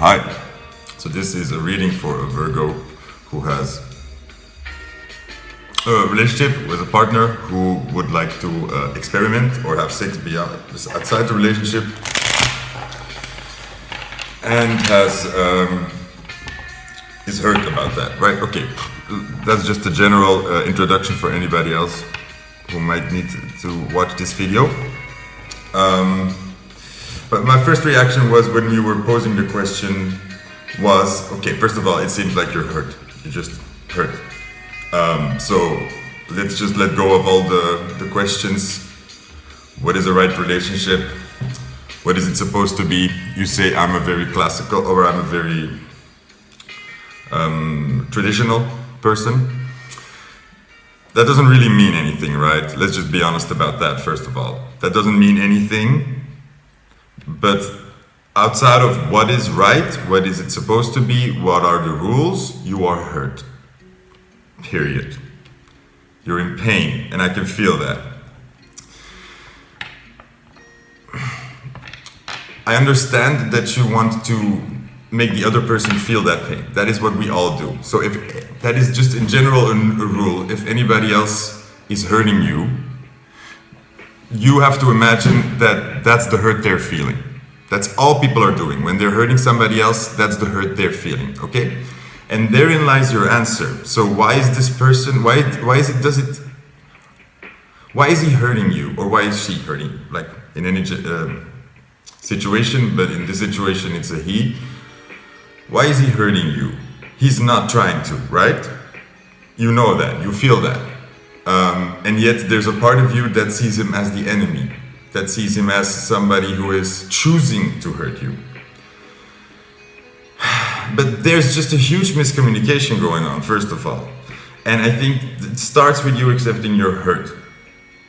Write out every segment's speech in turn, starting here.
Hi. So this is a reading for a Virgo who has a relationship with a partner who would like to experiment or have sex outside the relationship, and is hurt about that, right? Okay, that's just a general introduction for anybody else who might need to watch this video. But my first reaction was, when you were posing the question, was, okay, first of all, it seems like you're hurt. You're just hurt. So let's just let go of all the questions. What is the right relationship? What is it supposed to be? You say, I'm a very classical, or I'm a very traditional person. That doesn't really mean anything, right? Let's just be honest about that, first of all. That doesn't mean anything. But outside of what is right, what is it supposed to be, what are the rules, you are hurt. Period. You're in pain, and I can feel that. I understand that you want to make the other person feel that pain. That is what we all do. So if that is just in general a rule, if anybody else is hurting you, you have to imagine that that's the hurt they're feeling. That's all people are doing. When they're hurting somebody else, that's the hurt they're feeling, okay? And therein lies your answer. So why is this person, why is he hurting you? Or why is she hurting you? Like in any situation, but in this situation it's a he. Why is he hurting you? He's not trying to, right? You know that, you feel that. And yet there's a part of you that sees him as the enemy, that sees him as somebody who is choosing to hurt you. But there's just a huge miscommunication going on, first of all. And I think it starts with you accepting you're hurt,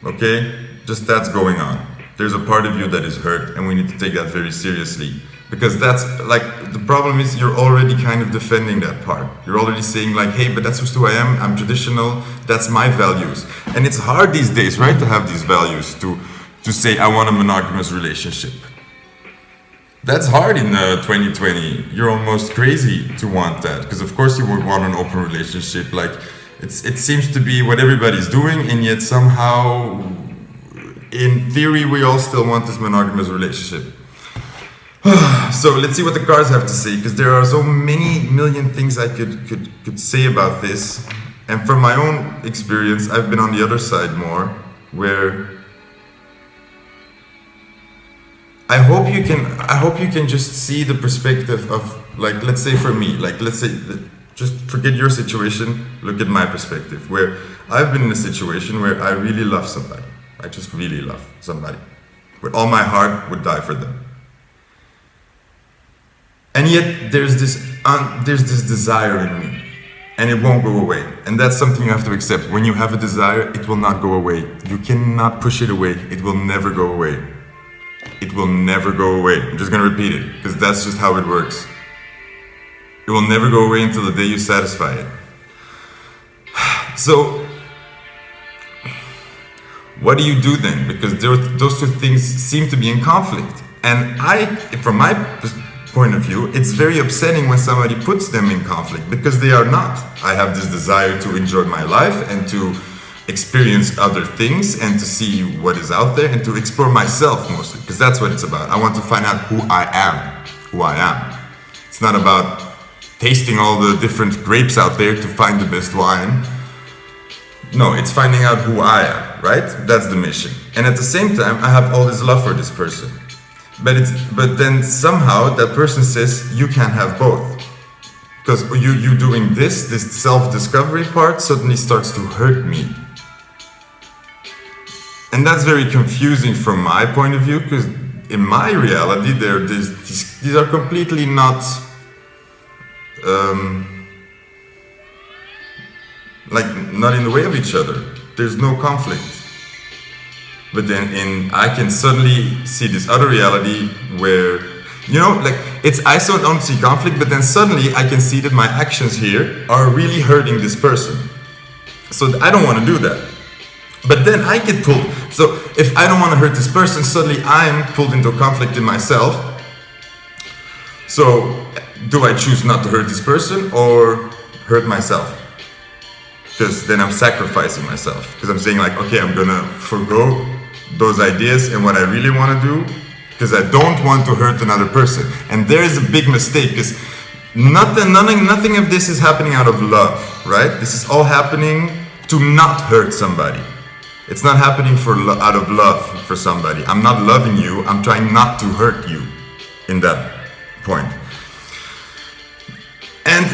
okay? Just that's going on. There's a part of you that is hurt, and we need to take that very seriously. Because that's, like, the problem is you're already kind of defending that part. You're already saying like, hey, but that's just who I am, I'm traditional, that's my values. And it's hard these days, right, to have these values, to say I want a monogamous relationship. That's hard in 2020. You're almost crazy to want that, because of course you would want an open relationship. Like, it seems to be what everybody's doing, and yet somehow, in theory, we all still want this monogamous relationship. So let's see what the cards have to say, because there are so many million things I could say about this. And from my own experience, I've been on the other side more, where I hope you can just see the perspective of, like, let's say for me, like, let's say, just forget your situation, look at my perspective, where I've been in a situation where I really love somebody. I just really love somebody. With all my heart, would die for them. And yet there's this desire in me, and it won't go away. And that's something you have to accept. When you have a desire, it will not go away. You cannot push it away. It will never go away. It will never go away. I'm just gonna repeat it, because that's just how it works. It will never go away until the day you satisfy it. So, what do you do then? Because those two things seem to be in conflict. And from my point of view, it's very upsetting when somebody puts them in conflict, because they are not. I have this desire to enjoy my life and to experience other things and to see what is out there and to explore myself mostly, because that's what it's about. I want to find out who I am. It's not about tasting all the different grapes out there to find the best wine. No, it's finding out who I am, right? That's the mission. And at the same time, I have all this love for this person. But then somehow that person says you can't have both, because you doing this self-discovery part suddenly starts to hurt me, and that's very confusing from my point of view, because in my reality these are completely not not in the way of each other. There's no conflict. But then I can suddenly see this other reality where, you know, like, I still don't see conflict, but then suddenly I can see that my actions here are really hurting this person. So I don't want to do that. But then I get pulled. So if I don't want to hurt this person, suddenly I'm pulled into a conflict in myself. So do I choose not to hurt this person or hurt myself? Because then I'm sacrificing myself, because I'm saying like, okay, I'm gonna forgo those ideas and what I really want to do because I don't want to hurt another person. And there is a big mistake, because nothing of this is happening out of love, right? This is all happening to not hurt somebody. It's not happening out of love for somebody. I'm not loving you, I'm trying not to hurt you in that point. And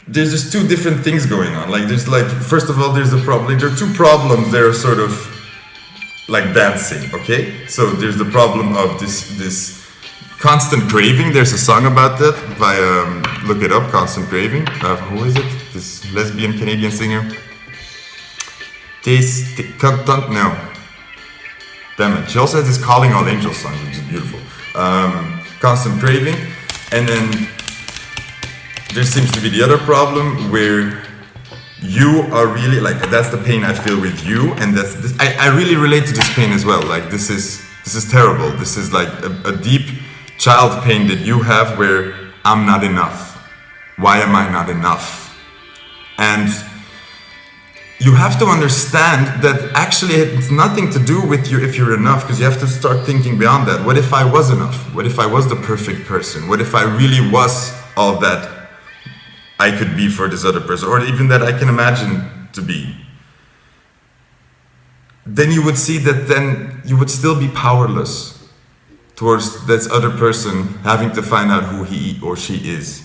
there's just two different things going on. Like there's like, first of all, there's a problem. There are two problems that are sort of like dancing, okay? So there's the problem of this constant craving. There's a song about that by, look it up, Constant Craving. Who is it? This lesbian Canadian singer. No. Damn it. She also has this Calling All Angels song, which is beautiful. Constant Craving. And then there seems to be the other problem where you are really like, that's the pain I feel with you, and that's this, I really relate to this pain as well. Like this is terrible. This is like a deep child pain that you have where I'm not enough. Why am I not enough? And you have to understand that actually it's nothing to do with you if you're enough, because you have to start thinking beyond that. What if I was enough? What if I was the perfect person? What if I really was all that I could be for this other person, or even that I can imagine to be? Then you would see that then you would still be powerless towards this other person having to find out who he or she is.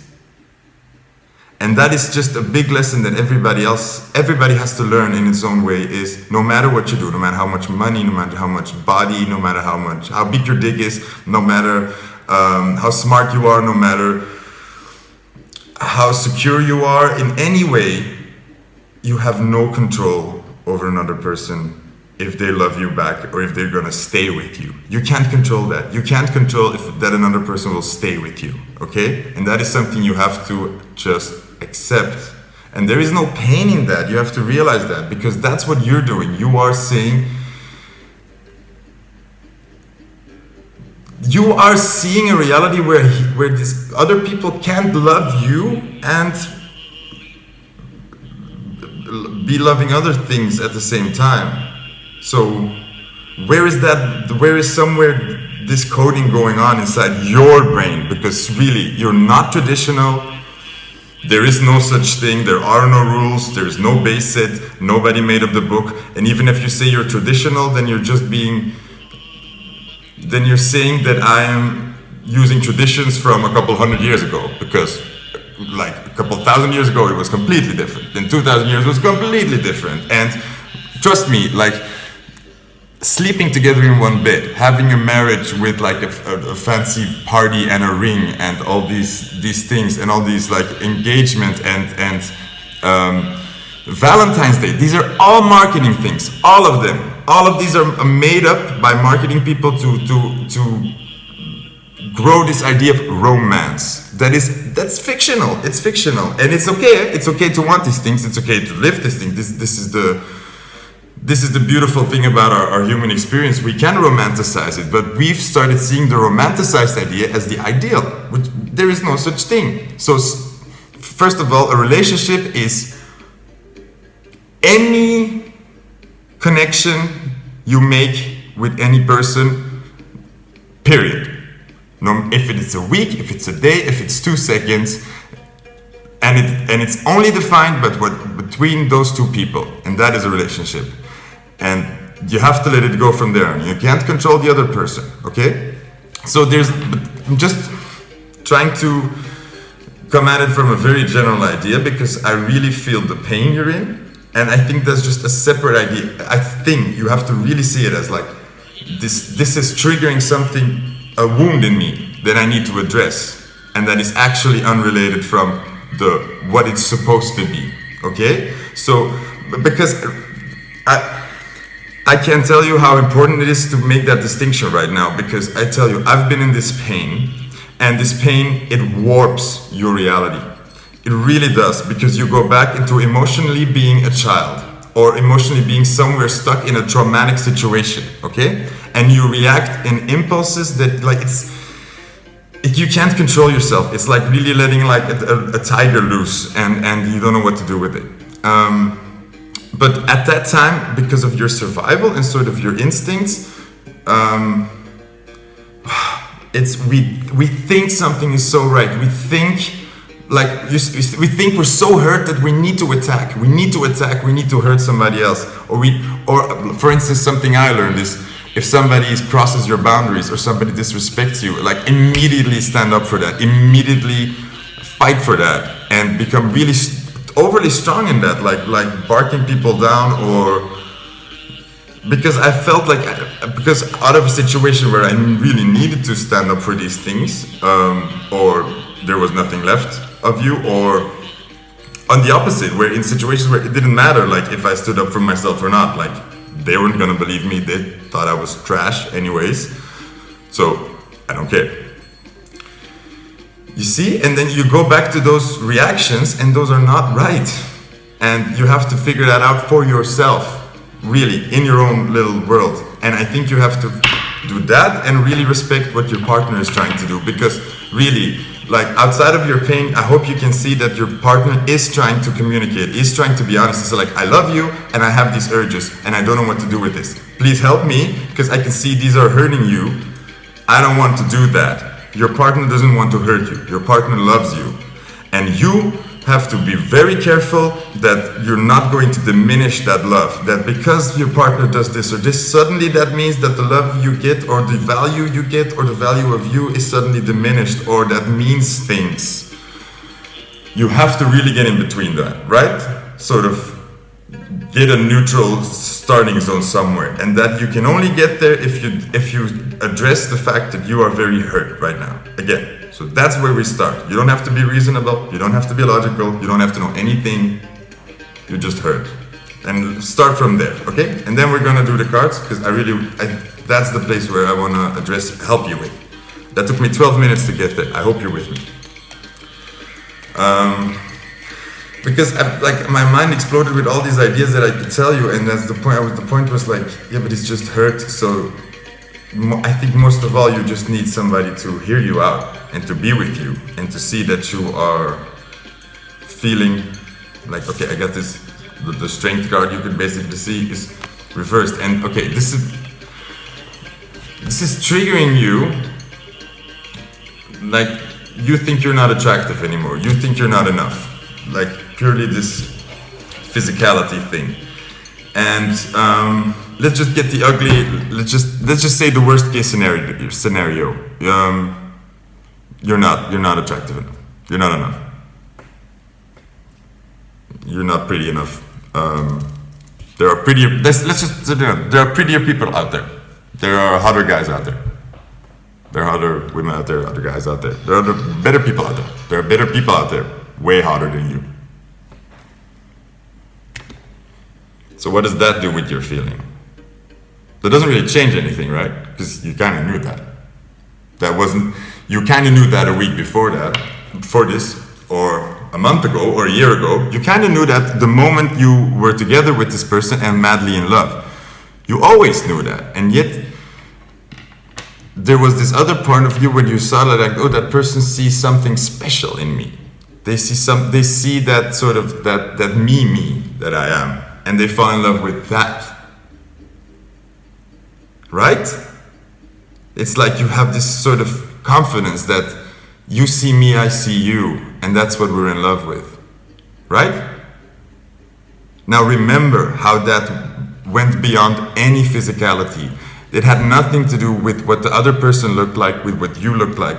And that is just a big lesson that everybody has to learn in its own way, is no matter what you do, no matter how much money, no matter how much body, no matter how big your dick is, no matter how smart you are, no matter how secure you are, in any way, you have no control over another person if they love you back or if they're gonna stay with you. You can't control that. You can't control if that another person will stay with you, okay? And that is something you have to just accept. And there is no pain in that. You have to realize that, because that's what you're doing. You are saying, you are seeing a reality where these other people can't love you and be loving other things at the same time. So where is somewhere this coding going on inside your brain? Because really, you're not traditional. There is no such thing. There are no rules. There is no base set. Nobody made up the book. And even if you say you're traditional, then you're saying that I am using traditions from a couple hundred years ago, because like a couple thousand years ago it was completely different. Then 2,000 years was completely different. And trust me, like sleeping together in one bed, having a marriage with like a fancy party and a ring and all these things and all these like engagement and Valentine's Day, these are all marketing things, all of them. All of these are made up by marketing people to grow this idea of romance. That's fictional. It's fictional, and it's okay. It's okay to want these things. It's okay to live these things. This is the beautiful thing about our human experience. We can romanticize it, but we've started seeing the romanticized idea as the ideal, which there is no such thing. So, first of all, a relationship is any connection you make with any person, period. If it's a week, if it's a day, if it's 2 seconds, and it's only defined by between those two people, and that is a relationship. And you have to let it go from there. You can't control the other person, okay? So I'm just trying to come at it from a very general idea, because I really feel the pain you're in. And I think that's just a separate idea. I think you have to really see it as like, this is triggering something, a wound in me that I need to address. And that is actually unrelated from what it's supposed to be, okay? So, because I can't tell you how important it is to make that distinction right now, because I tell you, I've been in this pain, and this pain, it warps your reality. It really does, because you go back into emotionally being a child, or emotionally being somewhere stuck in a traumatic situation, okay? and you react in impulses that like you can't control yourself. It's like really letting like a tiger loose, and you don't know what to do with it. But at that time, because of your survival and sort of your instincts, we think something is so right. We think we think we're so hurt that we need to attack. We need to hurt somebody else. Or for instance, something I learned is, if somebody crosses your boundaries or somebody disrespects you, like immediately stand up for that. Immediately fight for that, and become really overly strong in that, like barking people down, or because I felt like, because out of a situation where I really needed to stand up for these things, or there was nothing left of you, or on the opposite, where in situations where it didn't matter, like if I stood up for myself or not, like they weren't gonna believe me, they thought I was trash anyways, so I don't care. You see, and then you go back to those reactions, and those are not right, and you have to figure that out for yourself, really, in your own little world. And I think you have to do that and really respect what your partner is trying to do, because really, like outside of your pain, I hope you can see that your partner is trying to communicate, is trying to be honest. It's like, I love you and I have these urges and I don't know what to do with this. Please help me, because I can see these are hurting you. I don't want to do that. Your partner doesn't want to hurt you. Your partner loves you. And you have to be very careful that you're not going to diminish that love. That because your partner does this or this, suddenly that means that the love you get, or the value you get, or the value of you is suddenly diminished, or that means things. You have to really get in between that, right? Sort of get a neutral starting zone somewhere, and that you can only get there if you address the fact that you are very hurt right now. Again, so that's where we start. You don't have to be reasonable, you don't have to be logical, you don't have to know anything, you just hurt. And start from there, okay? And then we're gonna do the cards, because that's the place where I wanna help you with. That took me 12 minutes to get there. I hope you're with me. Because my mind exploded with all these ideas that I could tell you, and that's the point. The point was like, yeah, but it's just hurt. So I think most of all, you just need somebody to hear you out and to be with you and to see that you are feeling like, okay, I got this. The strength card you can basically see is reversed, and okay, this is triggering you. Like you think you're not attractive anymore. You think you're not enough. Like purely this physicality thing, and let's just get the ugly. Let's just say the worst case scenario. You're not attractive enough. You're not enough. You're not pretty enough. There are prettier. There are prettier people out there. There are hotter guys out there. There are other women out there, other guys out there. There are other better people out there. There are better people out there, way hotter than you. So what does that do with your feeling? That doesn't really change anything, right? Because you kind of knew that. You kind of knew that a week before this, or a month ago, or a year ago. You kind of knew that the moment you were together with this person and madly in love. You always knew that, and yet there was this other part of you when you saw that, like, oh, that person sees something special in me. They see that sort of that me that I am, and they fall in love with that. Right? It's like you have this sort of confidence that you see me, I see you, and that's what we're in love with. Right? Now remember how that went beyond any physicality. It had nothing to do with what the other person looked like, with what you looked like.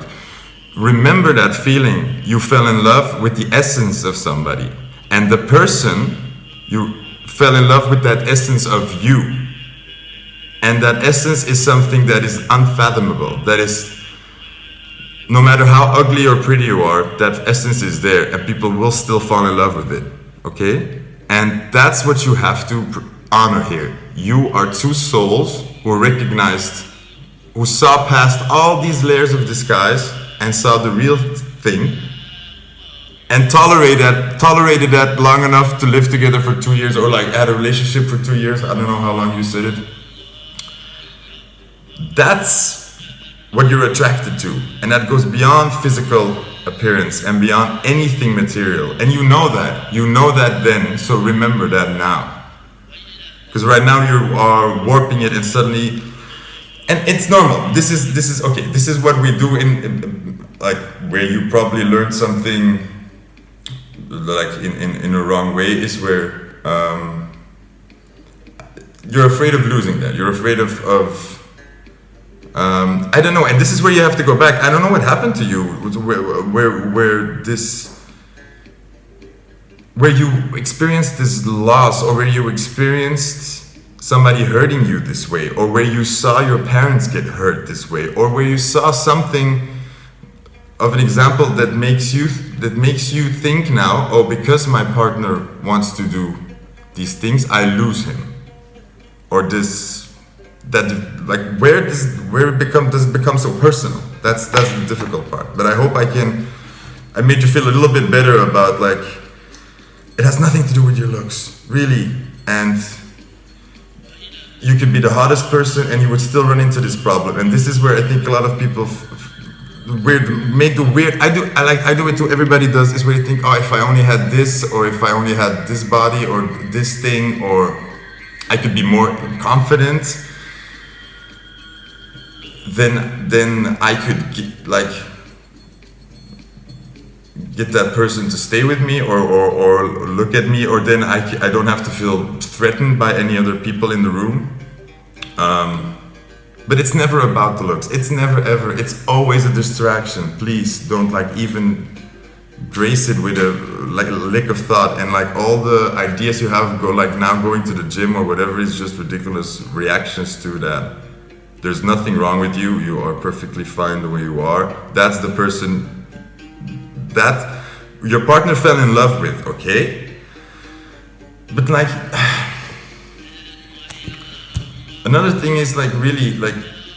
Remember that feeling. You fell in love with the essence of somebody. And the person, you fell in love with that essence of you. And that essence is something that is unfathomable. That is, no matter how ugly or pretty you are, that essence is there and people will still fall in love with it. Okay? And that's what you have to honor here. You are two souls who recognized, who saw past all these layers of disguise and saw the real thing, and tolerated that long enough to live together for 2 years, or like had a relationship for 2 years. I don't know how long you said it. That's what you're attracted to, and that goes beyond physical appearance and beyond anything material. And you know that then, so remember that now. Because right now you are warping it and suddenly, and it's normal. This is okay. This is what we do in like where you probably learned something like in a wrong way is where you're afraid of losing that. You're afraid of I don't know, and this is where you have to go back. I don't know what happened to you, where you experienced this loss, or where you experienced somebody hurting you this way, or where you saw your parents get hurt this way, or where you saw something of an example that makes you think now, oh, because my partner wants to do these things, I lose him, or this. That like where does it become so personal? That's the difficult part. But I hope I made you feel a little bit better about like it has nothing to do with your looks, really. And you could be the hottest person and you would still run into this problem. And this is where I think a lot of people I do it too. Everybody does is where you think, oh, if I only had this, or if I only had this body or this thing, or I could be more confident. Then I could get that person to stay with me or look at me, or then I don't have to feel threatened by any other people in the room. But it's never about the looks. It's never ever. It's always a distraction. Please don't even grace it with a lick of thought, and all the ideas you have now going to the gym or whatever is just ridiculous reactions to that. There's nothing wrong with you. You are perfectly fine the way you are. That's the person that your partner fell in love with, okay? But another thing is really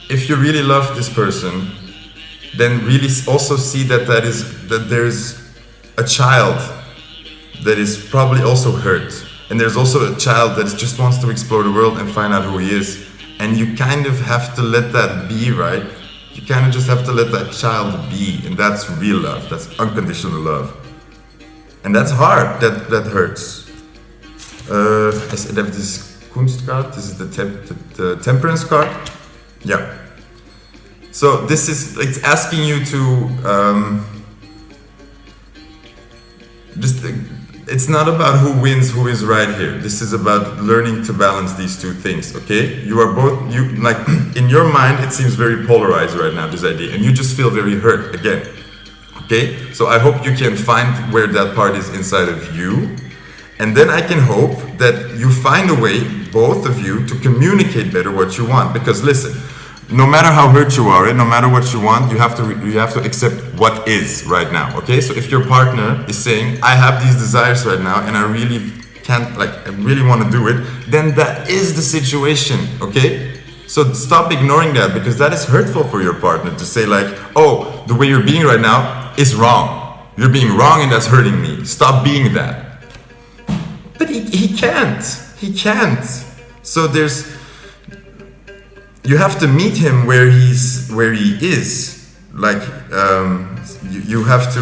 if you really love this person, then really also see that there's a child that is probably also hurt, and there's also a child that just wants to explore the world and find out who he is. And you kind of have to let that be, right? You kind of just have to let that child be, and that's real love. That's unconditional love, and that's hard. That hurts. I said I have this Kunstcard. This is the Temperance card. Yeah. So it's asking you to it's not about who wins, who is right here. This is about learning to balance these two things, okay? You are both, in your mind, it seems very polarized right now, this idea, and you just feel very hurt again, okay? So I hope you can find where that part is inside of you, and then I can hope that you find a way, both of you, to communicate better what you want. Because listen, no matter how hurt you are, and no matter what you want, you have to accept what is right now, okay? So if your partner is saying, I have these desires right now and I really can't, I really want to do it, then that is the situation, okay? So stop ignoring that, because that is hurtful for your partner to say oh, the way you're being right now is wrong. You're being wrong and that's hurting me. Stop being that. But he can't. So you have to meet him where he is. You have to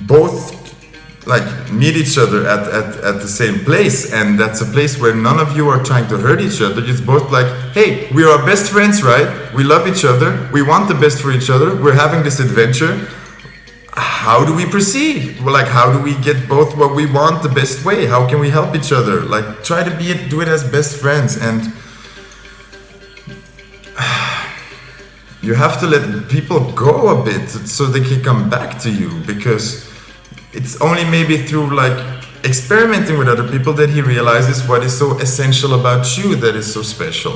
both meet each other at the same place, and that's a place where none of you are trying to hurt each other. It's both hey, we are best friends, right? We love each other. We want the best for each other. We're having this adventure. How do we proceed? How do we get both what we want the best way? How can we help each other? Try to do it as best friends, and you have to let people go a bit so they can come back to you, because it's only maybe through experimenting with other people that he realizes what is so essential about you that is so special,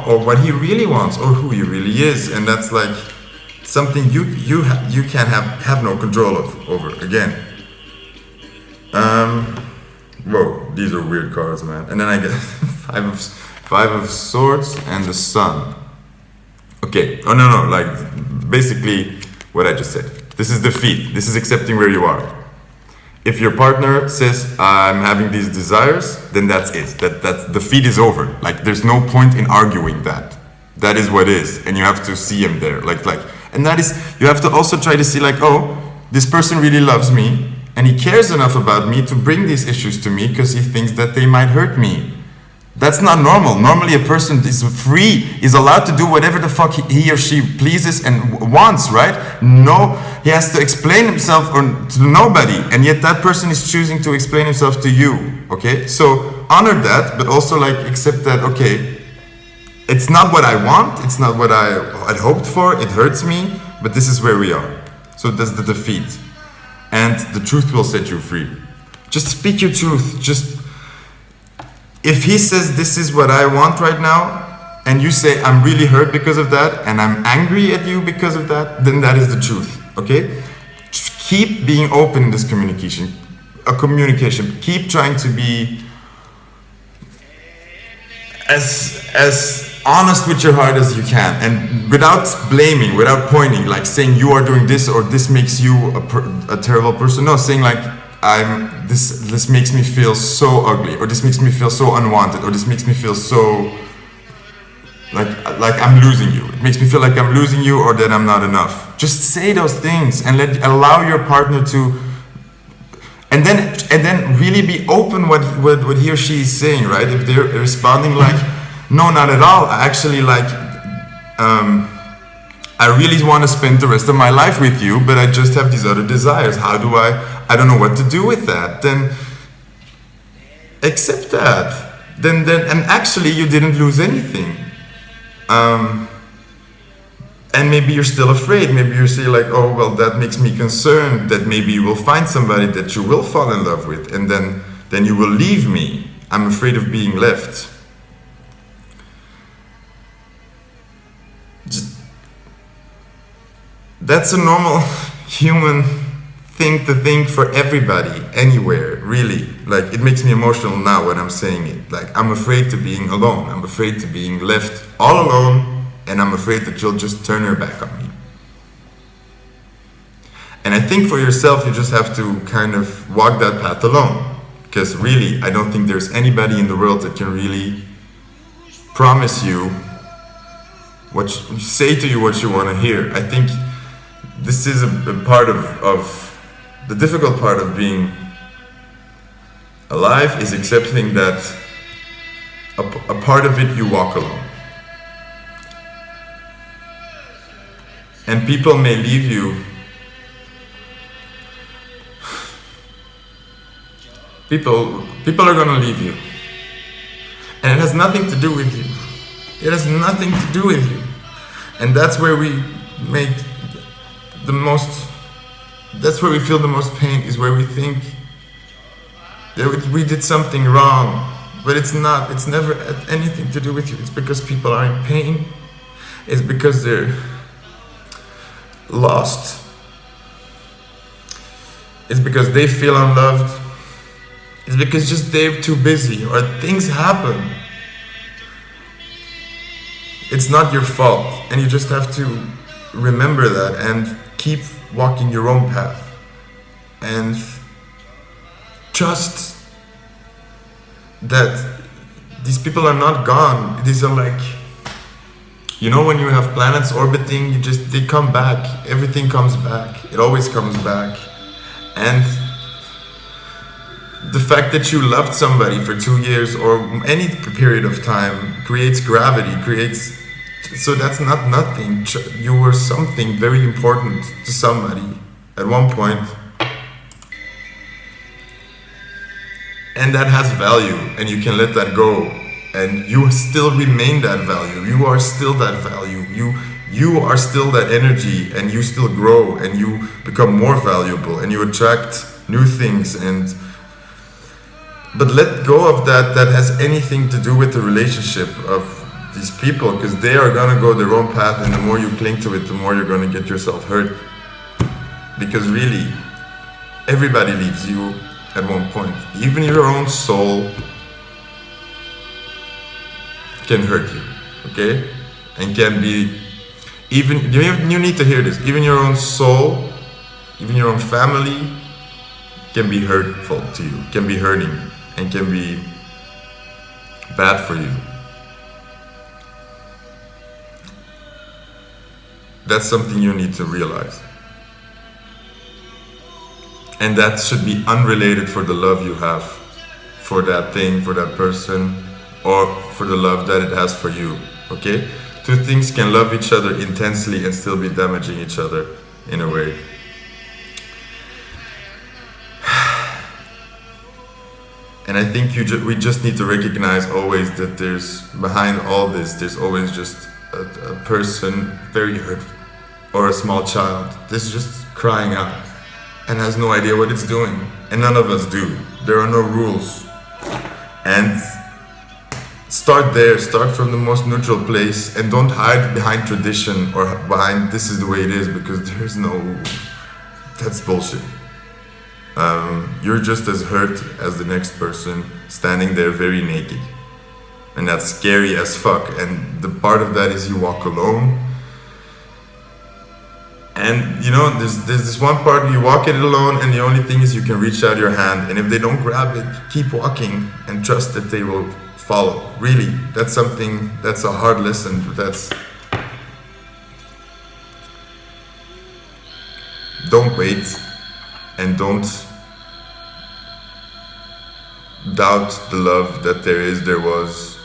or what he really wants, or who he really is, and that's something you can have no control over again. Whoa, these are weird cards, man. And then I get five of swords and the sun. Okay. Oh no, basically what I just said. This is defeat. This is accepting where you are. If your partner says, I'm having these desires, then that's it. That's the feed is over. Like, there's no point in arguing that. That is what is, and you have to see him there. And that is, you have to also try to see like, oh, this person really loves me, and he cares enough about me to bring these issues to me because he thinks that they might hurt me. That's not normal. Normally a person is free, is allowed to do whatever the fuck he or she pleases and wants, right? No, he has to explain himself to nobody, and yet that person is choosing to explain himself to you, okay? So honor that, but also like accept that, okay, it's not what I want, it's not what I had hoped for, it hurts me, but this is where we are. So that's the defeat. And the truth will set you free. Just speak your truth. If he says this is what I want right now, and you say I'm really hurt because of that, and I'm angry at you because of that, then that is the truth, okay? Keep being open in this communication. Keep trying to be as honest with your heart as you can, and without blaming, without pointing, like saying you are doing this or this makes you a terrible person. No, saying like this makes me feel so ugly, or this makes me feel so unwanted, or this makes me feel so like I'm losing you. It makes me feel like I'm losing you, or that I'm not enough. Just say those things and allow your partner to, and then really be open what he or she is saying, right? If they're responding like, no, not at all, I actually I really want to spend the rest of my life with you, but I just have these other desires. How do I don't know what to do with that. Then accept that. Then and actually you didn't lose anything. And maybe you're still afraid. Maybe you're still like, oh, well, that makes me concerned that maybe you will find somebody that you will fall in love with, and then you will leave me. I'm afraid of being left. That's a normal human thing to think for everybody, anywhere, really. Like, it makes me emotional now when I'm saying it. Like, I'm afraid to being alone. I'm afraid to being left all alone, and I'm afraid that you'll just turn your back on me. And I think for yourself, you just have to kind of walk that path alone. Because really, I don't think there's anybody in the world that can really promise you say to you what you want to hear. I think this is a part of the difficult part of being alive, is accepting that a part of it you walk alone. And people may leave you. People are gonna leave you. And it has nothing to do with you. It has nothing to do with you. And that's where we make that's where we feel the most pain, is where we think that we did something wrong. But it's not. It's never anything to do with you. It's because people are in pain. It's because they're lost. It's because they feel unloved. It's because just they're too busy, or things happen. It's not your fault, and you just have to remember that and keep walking your own path. And trust that these people are not gone. These are like, you know, when you have planets orbiting, they come back. Everything comes back. It always comes back. And the fact that you loved somebody for 2 years or any period of time creates gravity, so that's not nothing. You were something very important to somebody at one point. And that has value, and you can let that go. And you still remain that value. You are still that value. You are still that energy, and you still grow, and you become more valuable, and you attract new things. But let go of that has anything to do with the relationship of these people, because they are gonna go their own path, and the more you cling to it, the more you're gonna get yourself hurt. Because really, everybody leaves you at one point. Even your own soul can hurt you, okay? And can be, you need to hear this, even your own soul, even your own family, can be hurtful to you, can be hurting, and can be bad for you. That's something you need to realize. And that should be unrelated for the love you have for that thing, for that person, or for the love that it has for you, okay? Two things can love each other intensely and still be damaging each other in a way. And I think we just need to recognize always that there's, behind all this, there's always just a person very hurt, or a small child that's just crying out and has no idea what it's doing. And none of us do. There are no rules. And start there, start from the most neutral place, and don't hide behind tradition or behind this is the way it is, because there's no, that's bullshit. You're just as hurt as the next person standing there very naked. And that's scary as fuck. And the part of that is you walk alone. And you know, there's this one part where you walk it alone, and the only thing is you can reach out your hand, and if they don't grab it, keep walking and trust that they will follow. Really, that's something, that's a hard lesson, but that's, don't wait, and don't doubt the love that there was.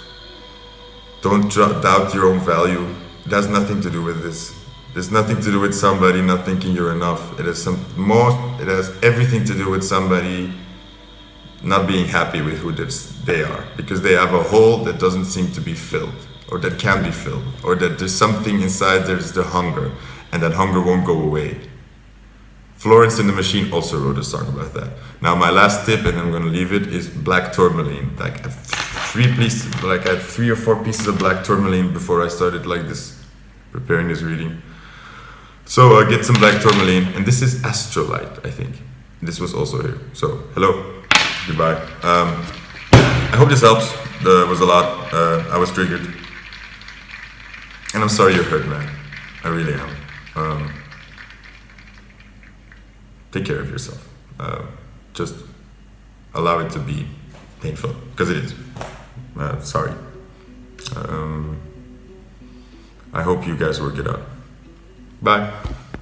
Don't doubt your own value. It has nothing to do with this. There's nothing to do with somebody not thinking you're enough. It has everything to do with somebody not being happy with who they are, because they have a hole that doesn't seem to be filled, or that can be filled, or that there's something inside, there's the hunger, and that hunger won't go away. Florence and the Machine also wrote a song about that. Now my last tip, and I'm gonna leave it, is black tourmaline. Like I had 3 or 4 pieces of black tourmaline before I started preparing this reading. So get some black tourmaline, and this is astrolite, I think. This was also here. So hello, goodbye. I hope this helps. There was a lot. I was triggered, and I'm sorry you're hurt, man. I really am. Take care of yourself. Just allow it to be painful, because it is. Sorry. I hope you guys work it out. Bye.